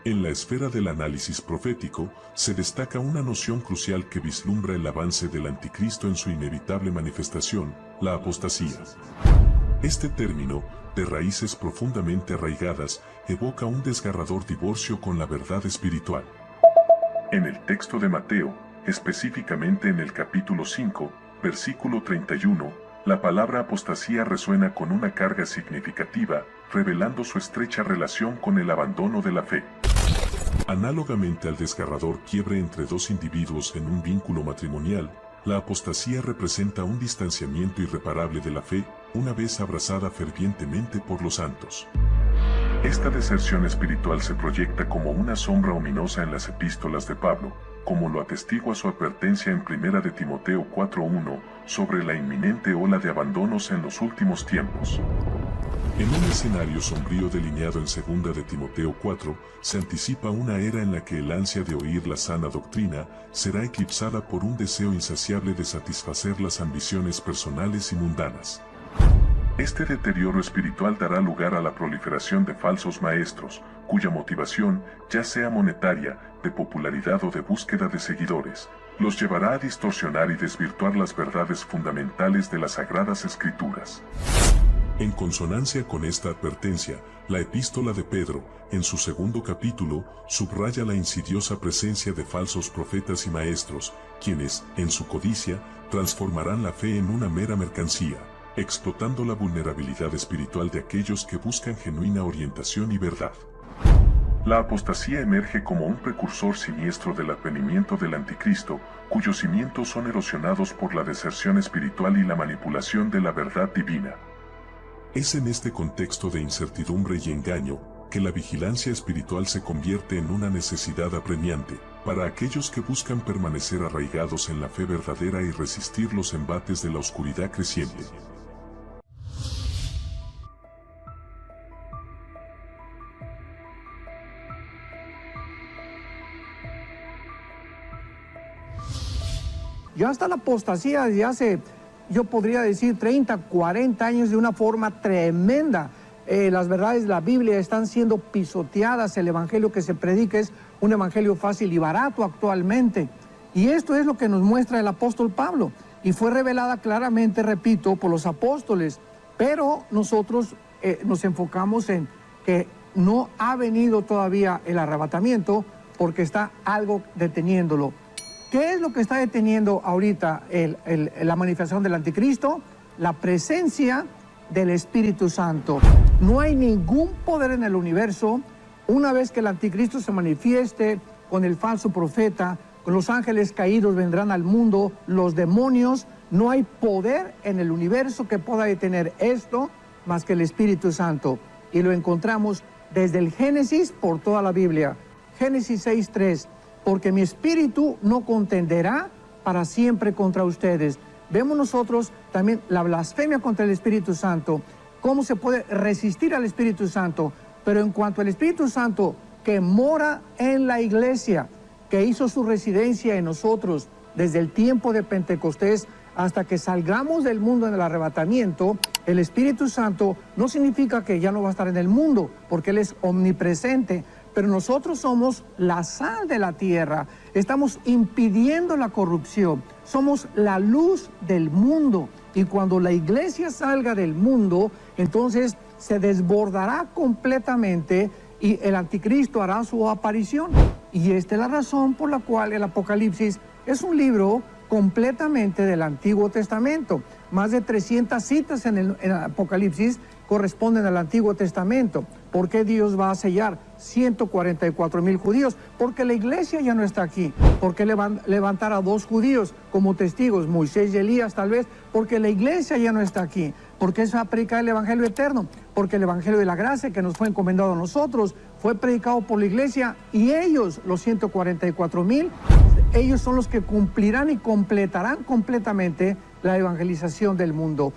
En la esfera del análisis profético, se destaca una noción crucial que vislumbra el avance del anticristo en su inevitable manifestación, la apostasía. Este término, de raíces profundamente arraigadas, evoca un desgarrador divorcio con la verdad espiritual. En el texto de Mateo, específicamente en el capítulo 5, versículo 31, la palabra apostasía resuena con una carga significativa, revelando su estrecha relación con el abandono de la fe. Análogamente al desgarrador quiebre entre dos individuos en un vínculo matrimonial, la apostasía representa un distanciamiento irreparable de la fe, una vez abrazada fervientemente por los santos. Esta deserción espiritual se proyecta como una sombra ominosa en las epístolas de Pablo, como lo atestigua su advertencia en 1 de Timoteo 4:1, sobre la inminente ola de abandonos en los últimos tiempos. En un escenario sombrío delineado en 2 de Timoteo 4, se anticipa una era en la que el ansia de oír la sana doctrina será eclipsada por un deseo insaciable de satisfacer las ambiciones personales y mundanas. Este deterioro espiritual dará lugar a la proliferación de falsos maestros, cuya motivación, ya sea monetaria, de popularidad o de búsqueda de seguidores, los llevará a distorsionar y desvirtuar las verdades fundamentales de las Sagradas Escrituras. En consonancia con esta advertencia, la epístola de Pedro, en su 2º capítulo, subraya la insidiosa presencia de falsos profetas y maestros, quienes, en su codicia, transformarán la fe en una mera mercancía, explotando la vulnerabilidad espiritual de aquellos que buscan genuina orientación y verdad. La apostasía emerge como un precursor siniestro del advenimiento del anticristo, cuyos cimientos son erosionados por la deserción espiritual y la manipulación de la verdad divina. Es en este contexto de incertidumbre y engaño, que la vigilancia espiritual se convierte en una necesidad apremiante, para aquellos que buscan permanecer arraigados en la fe verdadera y resistir los embates de la oscuridad creciente. Ya está la apostasía desde hace, yo podría decir, 30, 40 años de una forma tremenda. Las verdades de la Biblia están siendo pisoteadas, el evangelio que se predica es un evangelio fácil y barato actualmente. Y esto es lo que nos muestra el apóstol Pablo. Y fue revelada claramente, repito, por los apóstoles. Pero nosotros nos enfocamos en que no ha venido todavía el arrebatamiento porque está algo deteniéndolo. ¿Qué es lo que está deteniendo ahorita la manifestación del anticristo? La presencia del Espíritu Santo. No hay ningún poder en el universo. Una vez que el anticristo se manifieste con el falso profeta, con los ángeles caídos vendrán al mundo, los demonios, no hay poder en el universo que pueda detener esto más que el Espíritu Santo. Y lo encontramos desde el Génesis por toda la Biblia. Génesis 6:3. Porque mi espíritu no contenderá para siempre contra ustedes. Vemos nosotros también la blasfemia contra el Espíritu Santo, cómo se puede resistir al Espíritu Santo. Pero en cuanto al Espíritu Santo que mora en la iglesia, que hizo su residencia en nosotros desde el tiempo de Pentecostés hasta que salgamos del mundo en el arrebatamiento, el Espíritu Santo no significa que ya no va a estar en el mundo, porque Él es omnipresente. Pero nosotros somos la sal de la tierra, estamos impidiendo la corrupción, somos la luz del mundo. Y cuando la iglesia salga del mundo, entonces se desbordará completamente y el anticristo hará su aparición. Y esta es la razón por la cual el Apocalipsis es un libro completamente del Antiguo Testamento. Más de 300 citas en el Apocalipsis corresponden al Antiguo Testamento. ¿Por qué Dios va a sellar 144,000 judíos? Porque la iglesia ya no está aquí. ¿Por qué levantar a 2 judíos como testigos, Moisés y Elías tal vez? Porque la iglesia ya no está aquí. ¿Por qué se va a predicar el evangelio eterno? Porque el evangelio de la gracia que nos fue encomendado a nosotros fue predicado por la iglesia y ellos, los 144,000, ellos son los que cumplirán y completarán completamente la evangelización del mundo.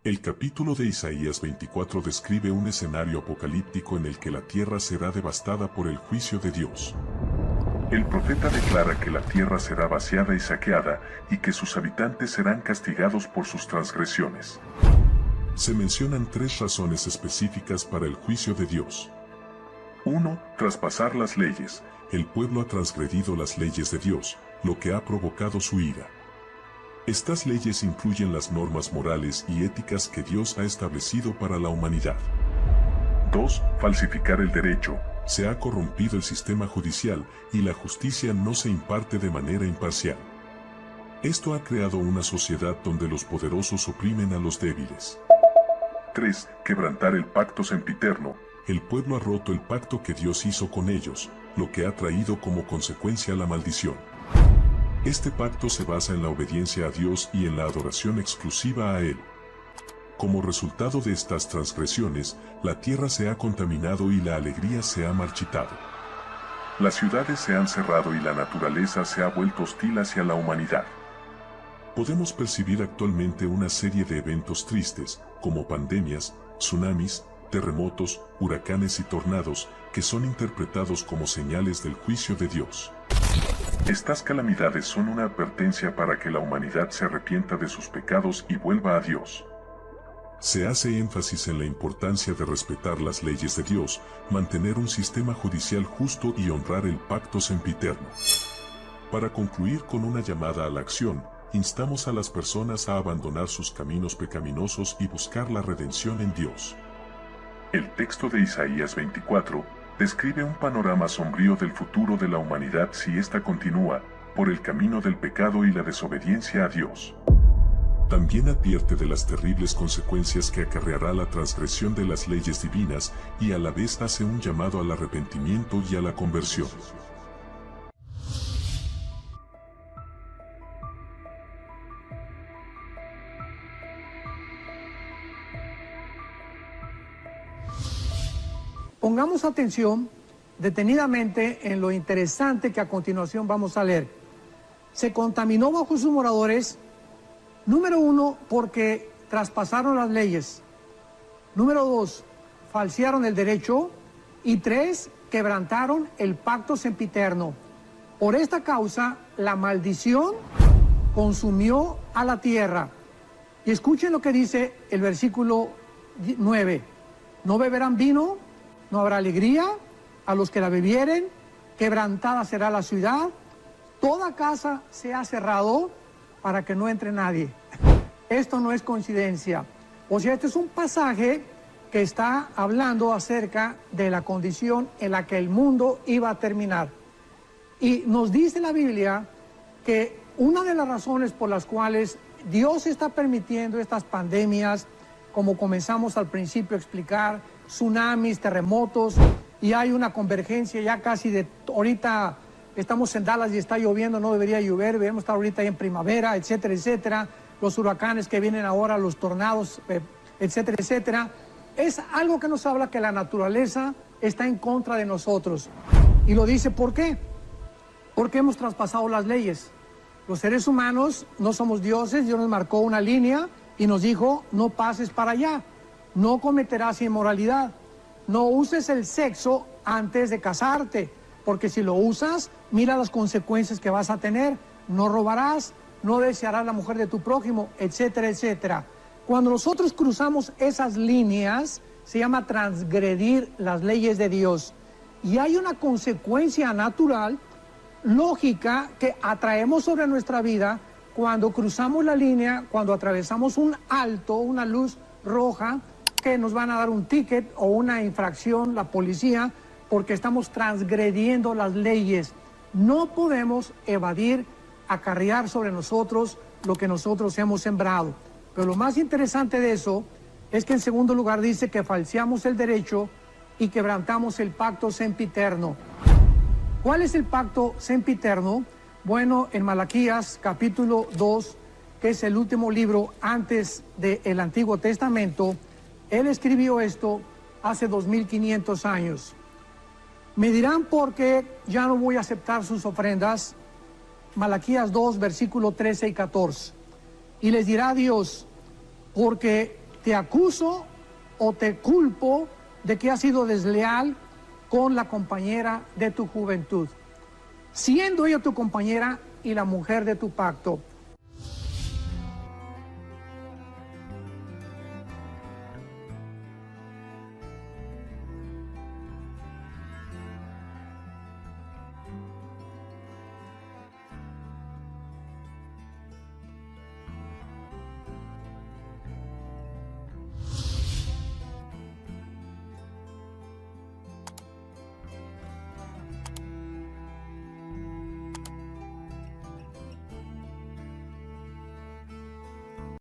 El capítulo de Isaías 24 describe un escenario apocalíptico en el que la tierra será devastada por el juicio de Dios. El profeta declara que la tierra será vaciada y saqueada, y que sus habitantes serán castigados por sus transgresiones. Se mencionan 3 razones específicas para el juicio de Dios. 1. Traspasar las leyes. El pueblo ha transgredido las leyes de Dios, lo que ha provocado su ira. Estas leyes incluyen las normas morales y éticas que Dios ha establecido para la humanidad. 2. Falsificar el derecho. Se ha corrompido el sistema judicial y la justicia no se imparte de manera imparcial. Esto ha creado una sociedad donde los poderosos oprimen a los débiles. 3. Quebrantar el pacto sempiterno. El pueblo ha roto el pacto que Dios hizo con ellos, lo que ha traído como consecuencia la maldición. Este pacto se basa en la obediencia a Dios y en la adoración exclusiva a Él. Como resultado de estas transgresiones, la tierra se ha contaminado y la alegría se ha marchitado. Las ciudades se han cerrado y la naturaleza se ha vuelto hostil hacia la humanidad. Podemos percibir actualmente una serie de eventos tristes, como pandemias, tsunamis, terremotos, huracanes y tornados, que son interpretados como señales del juicio de Dios. Estas calamidades son una advertencia para que la humanidad se arrepienta de sus pecados y vuelva a Dios. Se hace énfasis en la importancia de respetar las leyes de Dios, mantener un sistema judicial justo y honrar el pacto sempiterno. Para concluir con una llamada a la acción, instamos a las personas a abandonar sus caminos pecaminosos y buscar la redención en Dios. El texto de Isaías 24 describe un panorama sombrío del futuro de la humanidad si ésta continúa por el camino del pecado y la desobediencia a Dios. También advierte de las terribles consecuencias que acarreará la transgresión de las leyes divinas y a la vez hace un llamado al arrepentimiento y a la conversión. Pongamos atención detenidamente en lo interesante que a continuación vamos a leer. Se contaminó bajo sus moradores, número 1, porque traspasaron las leyes. Número 2, falsearon el derecho. Y 3, quebrantaron el pacto sempiterno. Por esta causa, la maldición consumió a la tierra. Y escuchen lo que dice el versículo 9. No beberán vino, no habrá alegría a los que la bebieren, quebrantada será la ciudad, toda casa se ha cerrado para que no entre nadie. Esto no es coincidencia. O sea, este es un pasaje que está hablando acerca de la condición en la que el mundo iba a terminar. Y nos dice la Biblia que una de las razones por las cuales Dios está permitiendo estas pandemias, como comenzamos al principio a explicar, tsunamis, terremotos, y hay una convergencia ya casi de, ahorita estamos en Dallas y está lloviendo, no debería llover, debemos estar ahorita en primavera, etcétera, etcétera, los huracanes que vienen ahora, los tornados, etcétera, etcétera. Es algo que nos habla que la naturaleza está en contra de nosotros. Y lo dice, ¿por qué? Porque hemos traspasado las leyes. Los seres humanos no somos dioses, Dios nos marcó una línea y nos dijo, no pases para allá, no cometerás inmoralidad, no uses el sexo antes de casarte, porque si lo usas, mira las consecuencias que vas a tener, no robarás, no desearás la mujer de tu prójimo, etcétera, etcétera. Cuando nosotros cruzamos esas líneas, se llama transgredir las leyes de Dios. Y hay una consecuencia natural, lógica, que atraemos sobre nuestra vida cuando cruzamos la línea, cuando atravesamos un alto, una luz roja, que nos van a dar un ticket o una infracción, la policía, porque estamos transgrediendo las leyes. No podemos evadir, acarrear sobre nosotros lo que nosotros hemos sembrado. Pero lo más interesante de eso es que en segundo lugar dice que falseamos el derecho y quebrantamos el pacto sempiterno. ¿Cuál es el pacto sempiterno? Bueno, en Malaquías capítulo 2, que es el último libro antes del Antiguo Testamento, él escribió esto hace 2500 años. Me dirán por qué ya no voy a aceptar sus ofrendas. Malaquías 2, versículo 13 y 14. Y les dirá Dios, porque te acuso o te culpo de que has sido desleal con la compañera de tu juventud. siendo ella tu compañera y la mujer de tu pacto.